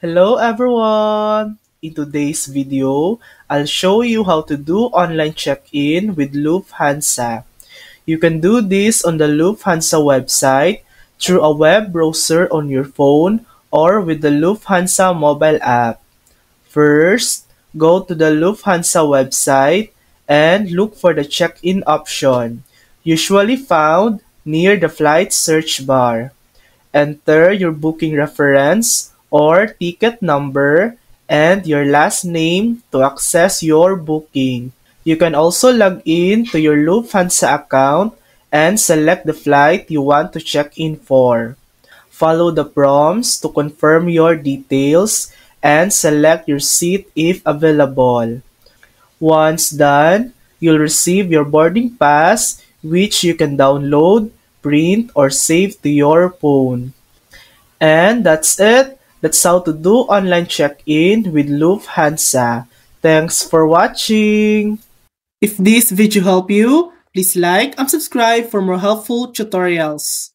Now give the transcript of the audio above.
Hello everyone! In today's video, I'll show you how to do online check-in with Lufthansa. You can do this on the Lufthansa website, through a web browser on your phone, or with the Lufthansa mobile app. First, go to the Lufthansa website and look for the check-in option, usually found near the flight search bar. Enter your booking reference or ticket number and your last name to access your booking. You can also log in to your Lufthansa account and select the flight you want to check in for. Follow the prompts to confirm your details and select your seat if available. Once done, you'll receive your boarding pass, which you can download, print, or save to your phone. And that's it. That's how to do online check-in with Lufthansa. Thanks for watching. If this video helped you, please like and subscribe for more helpful tutorials.